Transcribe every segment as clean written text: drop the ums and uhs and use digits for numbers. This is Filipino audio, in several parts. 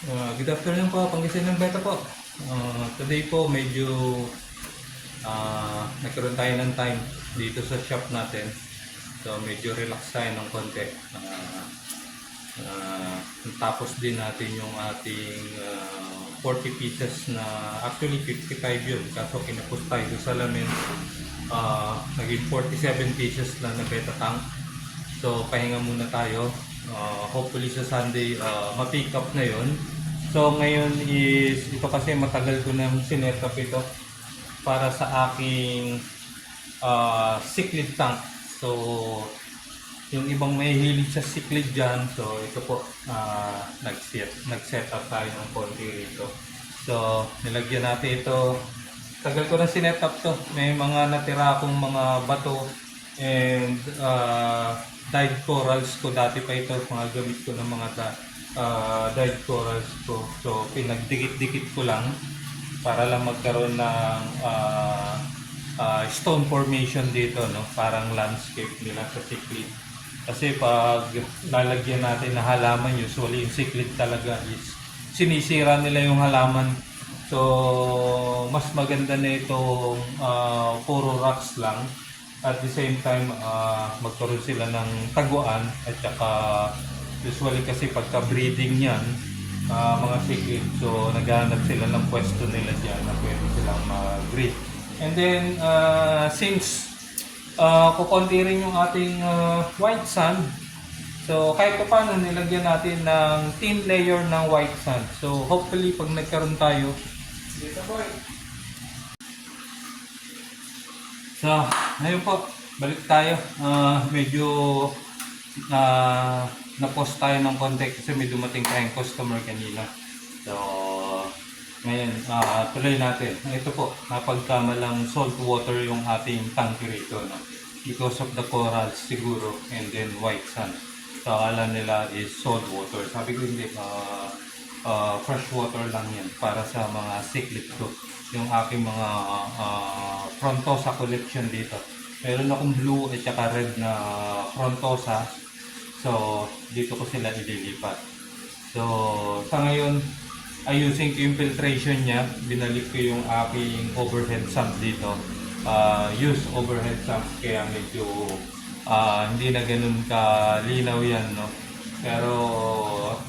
Good afternoon po, Pangasinan Beta po. Today po medyo nagkaroon tayo ng time dito sa shop natin. So medyo relax tayo ng konti. Tapos din natin yung ating 40 pieces na actually 55 yun. Kaso kinapos tayo sa salamin. Naging 47 pieces lang na beta tank. So pahinga muna tayo. Hopefully sa Sunday ma-pick up na yon. So ngayon is ito kasi matagal ko nang sinet up ito para sa aking cichlid tank. So yung ibang may hilig sa cichlid dyan, so ito po nag-set up tayo ng konti rito. So nilagyan natin ito. Tagal ko na sinet up to. May mga natira akong mga bato and dyed corals ko dati pa ito, mga gamit ko ng mga dyed corals ko. So pinagdikit-dikit ko lang para lang magkaroon ng stone formation dito, no? Parang landscape nila sa cichlid. Kasi pag lalagyan natin na halaman, usually yung cichlid talaga is sinisira nila yung halaman. So mas maganda na itong puro rocks lang. At the same time, magkaroon sila ng taguan at saka usually kasi pagka breeding yan, mga cichlid, so naghahanap sila ng pwesto nila dyan na pwede silang mag-breed. And then, since kukunti rin yung ating white sand, so kahit pa paano nilagyan natin ng thin layer ng white sand. So hopefully pag nagkaroon tayo, dito boy. So, ngayon po, balik tayo. Medyo na-post tayo ng konti kasi may dumating tayong customer kanina. So, ngayon, tuloy natin. Ito po, napagkamalang salt water yung ating tank rito. No? Because of the corals siguro and then white sand. So, akala nila is salt water. Sabi ko hindi, fresh water lang yan para sa mga cichlid ko. Yung aking mga frontosa collection dito. Meron akong blue at saka red na frontosa. So, dito ko sila ililipat. So, sa ngayon, ayusin ko yung filtration niya. Binalik ko yung aking overhead sump dito. Use overhead sump kaya medyo hindi na ganun kalinaw yan, no? Pero,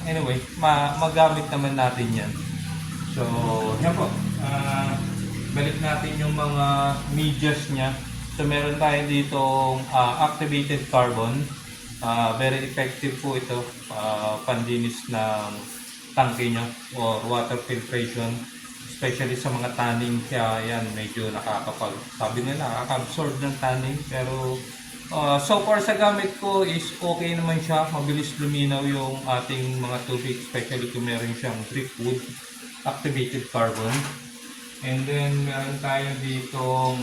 anyway, magamit naman natin yan. So, yan po. Balik natin yung mga medias niya. So, meron tayo ditong activated carbon. Very effective po ito. Pandinis ng tangke nyo or water filtration. Especially sa mga tanning. Kaya yan, medyo sabi nila, nakaka-absorb ng tanning. Pero, so far sa gamit ko is okay naman siya. Mabilis luminaw yung ating mga tubig. Especially kung meron siyang driftwood activated carbon. And then meron tayo ditong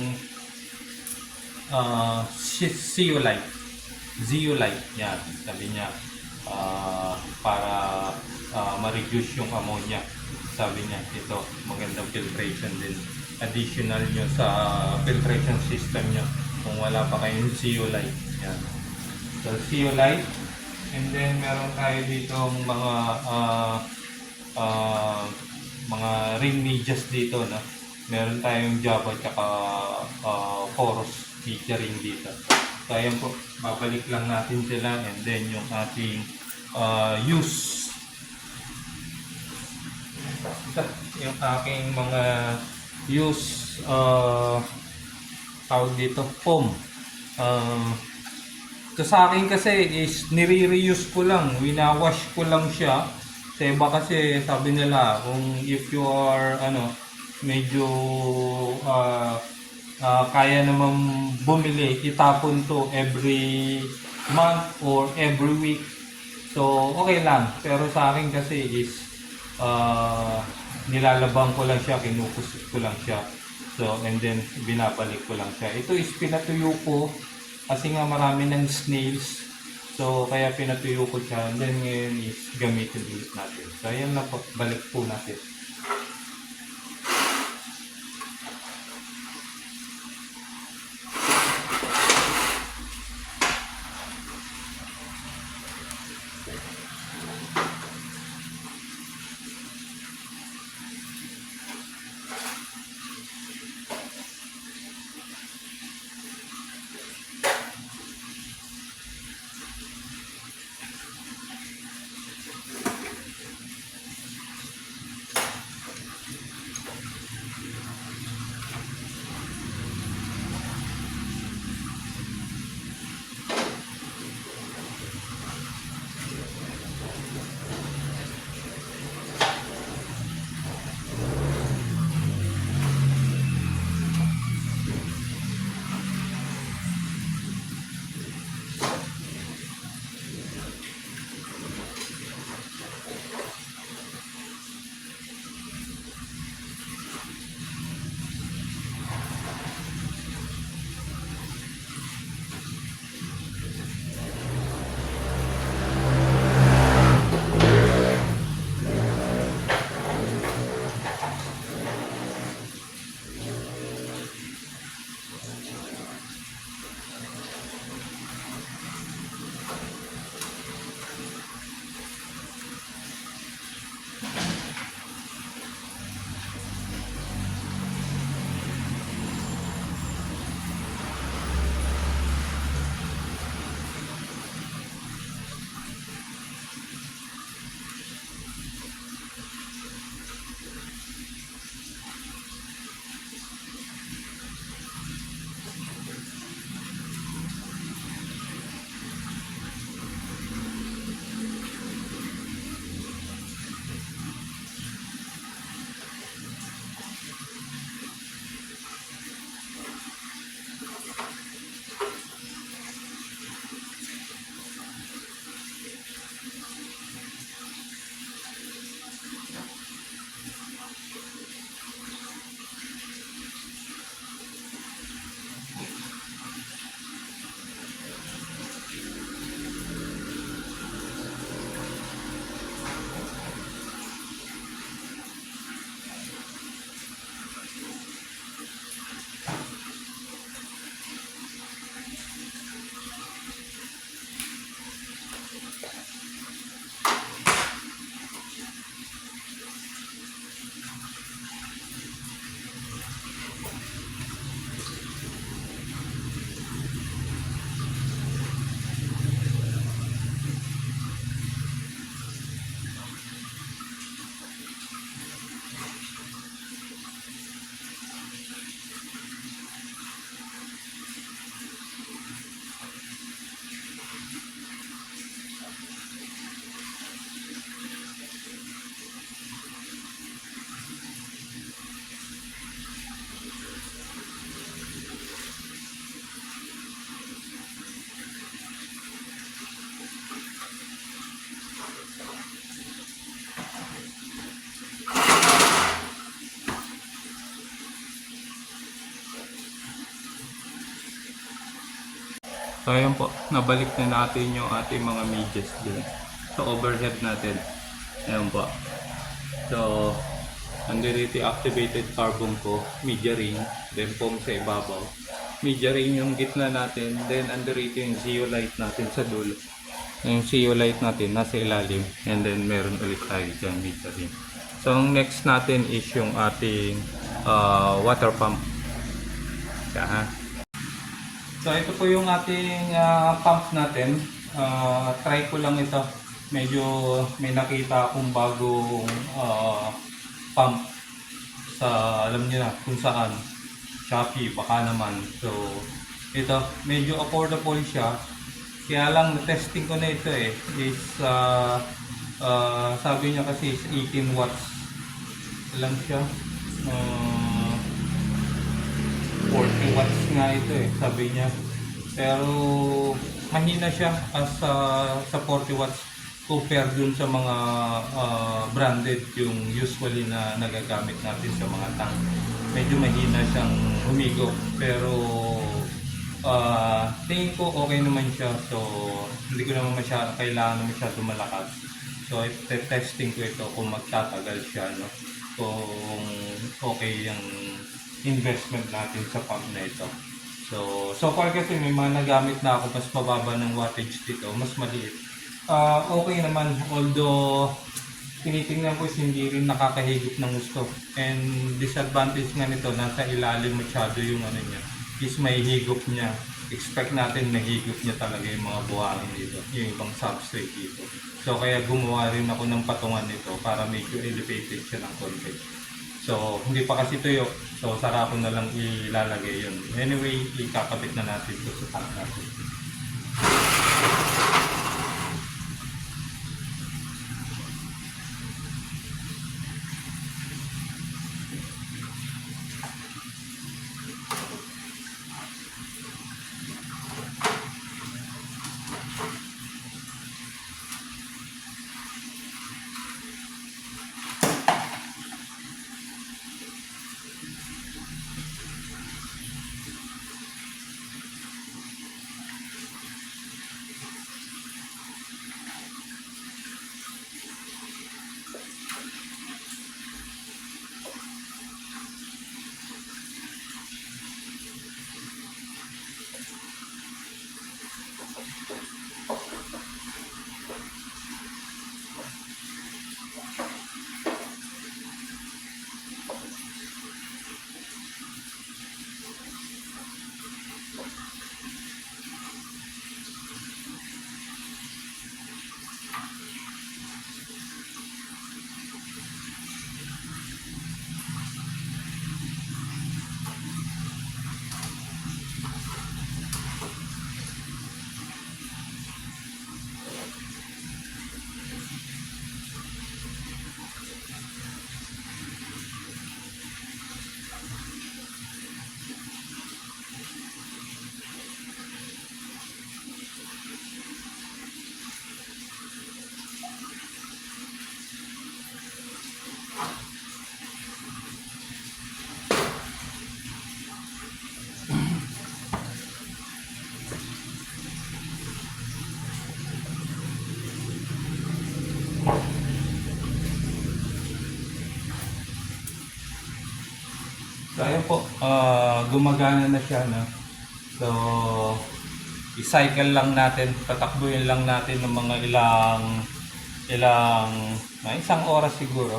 zeolite. Zeolite, yan, sabi niya. Para ma-reduce yung ammonia. Sabi niya, ito, magandang filtration din. Additional nyo sa filtration system nyo kung wala pa kayong zeolite. Yan. So, zeolite. And then meron tayo ditong mga ring medias dito, no? Meron tayong Java at saka Chorus media ring dito. So ayan po, babalik lang natin sila and then yung ating use. Yung aking mga use tawag dito, foam. Sa akin kasi is nire-reuse ko lang, winawash ko lang siya. Sa iba kasi sabi nila kung if you are medyo kaya namang bumili, itapon to every month or every week. So okay lang. Pero sa akin kasi is nilalabang ko lang siya, kinukusot ko lang siya. So and then binabalik ko lang siya. Ito is pinatuyo ko kasi nga marami ng snails. So, kaya pinatuyo ko siya. And then, ngayon is gamitin ulit natin. So, ayan na po. Balik po natin. So ayan po, nabalik na natin yung ating mga medyas dun sa overhead natin. Ayan po. So, underneath activated carbon ko, media ring, then foam sa ibabaw. Media ring yung gitna natin, then underneath yung zeolite natin sa dulo. Yung zeolite natin nasa ilalim, and then meron ulit tayo dyan media ring. So, ang next natin is yung ating water pump. Yan. So ito po yung ating pump natin. Try ko lang ito. Medyo may nakita akong bagong pump sa alam niyo na kung saan. Shopee baka naman. So ito medyo affordable siya. Kaya lang testing ko na ito is sabi niya kasi is 18 watts lang siya. 40 watts nga ito sabi niya. Pero mahina siya as sa 40 watts compare dun sa mga branded yung usually na nagagamit natin sa mga tank. Medyo mahina siyang humigop pero tingin ko okay naman siya. So hindi ko naman kailangan na masyado malakas. So testing ko ito kung magtatagal siya, no? Kung okay yung investment natin sa pump na ito. So far kasi may mga nagamit na ako mas mababa ng wattage dito, mas maliit. Okay naman, although tinitingnan ko hindi rin nakakahigop ng gusto. And disadvantage nga nito, nasa ilalim masyado yung ano niya, is may higop niya. Expect natin na higop niya talaga yung mga buhangin dito, yung ibang substrate dito. So kaya gumawa rin ako ng patungan nito para medyo elevated siya ng konti. So, hindi pa kasi tuyo. So, sara ko na lang ilalagay yun. Anyway, ikakabit na natin ito sa tank natin. So ayun po, gumagana na siya, no? So i-cycle lang natin, patakbuhin lang natin ng mga isang oras siguro.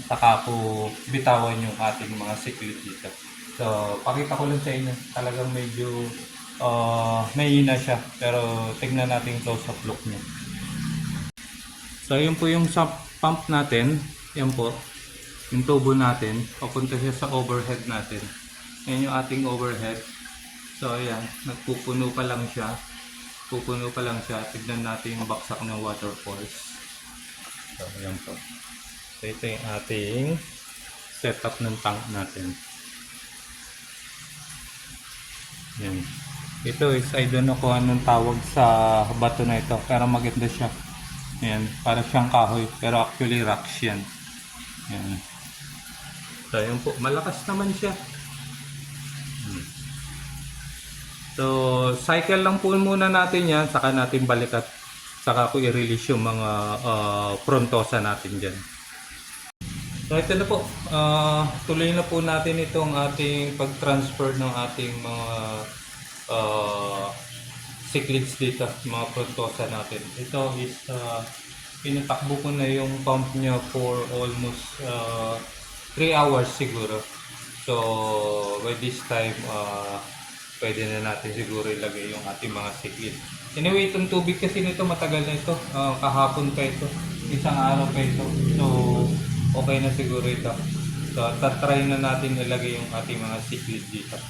Saka po bitawan yung ating mga siklit dito. So pakita ko lang sa inyo, talagang medyo mahina siya, pero tignan natin yung close-up look niya. So yun po yung sump pump natin, yan po. Yung tubo natin, papunta siya sa overhead natin. Yan yung ating overhead. So ayan, nagpupuno pa lang siya. Pupuno pa lang siya. Tignan natin yung baksak ng waterfalls. So ayan po. So ito yung ating setup ng tank natin. Yan. Ito is, I don't know kung anong tawag sa bato na ito. Pero maganda siya. Yan, para siyang kahoy. Pero actually rocks yan. Yan. So yun po, malakas naman siya. So So, cycle lang po muna natin yan, saka natin balik at saka ko i-release yung mga frontosa natin dyan. So, ito na po. Tuloy na po natin itong ating pag-transfer ng ating mga cichlids dito, mga frontosa natin. Ito is, pinatakbo ko na yung pump niya for almost 3 hours siguro. So, by this time, pwede na natin siguro ilagay yung ating mga cichlid. Anyway, itong tubig kasi nito matagal na ito. Kahapon pa ito. Isang araw pa ito. So, okay na siguro ito. So, tatry na natin ilagay yung ating mga cichlid dito.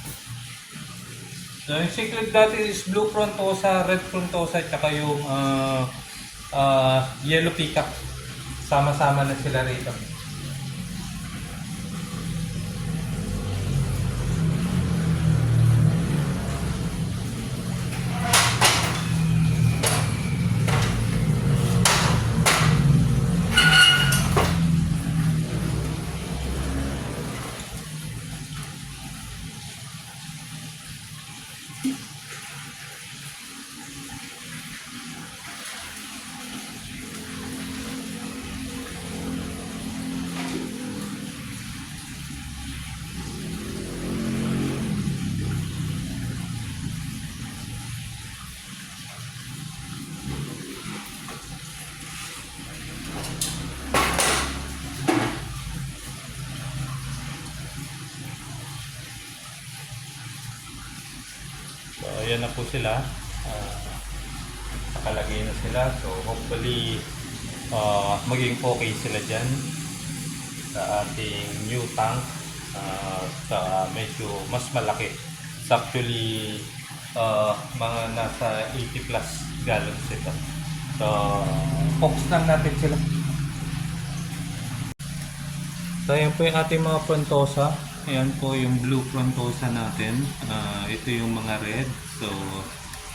So, yung cichlid natin is blue frontosa, red frontosa, tsaka yung yellow peacock. Sama-sama na sila rito. So, ayan na po sila. Nakalagay na sila. So, hopefully, maging okay sila dyan sa ating new tank. Sa medyo mas malaki. It's actually, mga nasa 80 plus gallons ito. So, focus lang natin sila. So, ayan po yung ating mga frontosa. Ayan po yung blue frontosa natin. Ito yung mga red. So,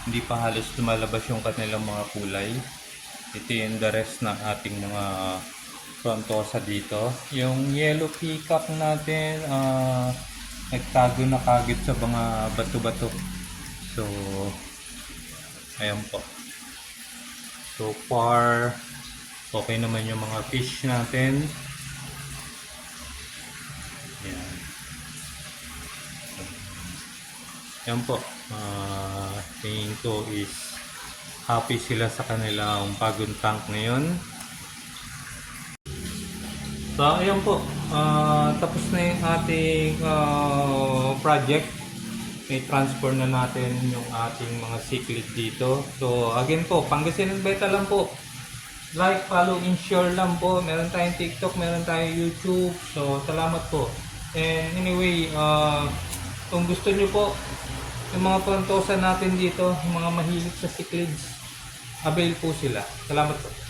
hindi pa halos lumalabas yung kanilang mga kulay. Ito yung the rest ng ating mga frontosa dito. Yung yellow peacock natin, nagtago na kagad sa mga bato-bato. So, ayan po. So far, okay naman yung mga fish natin. Ayan. Yan po, tingin ko is happy sila sa kanilang bagong tank ngayon. So ayan po, tapos na yung ating project. May transfer na natin yung ating mga cichlid dito. So again po, Pangasinan Beta lang po. Like, follow, and share lang po. Meron tayong TikTok, meron tayong YouTube. So salamat po. And anyway, kung gusto nyo po yung mga frontosa natin dito, yung mga mahilig sa cichlids, avail po sila. Salamat po.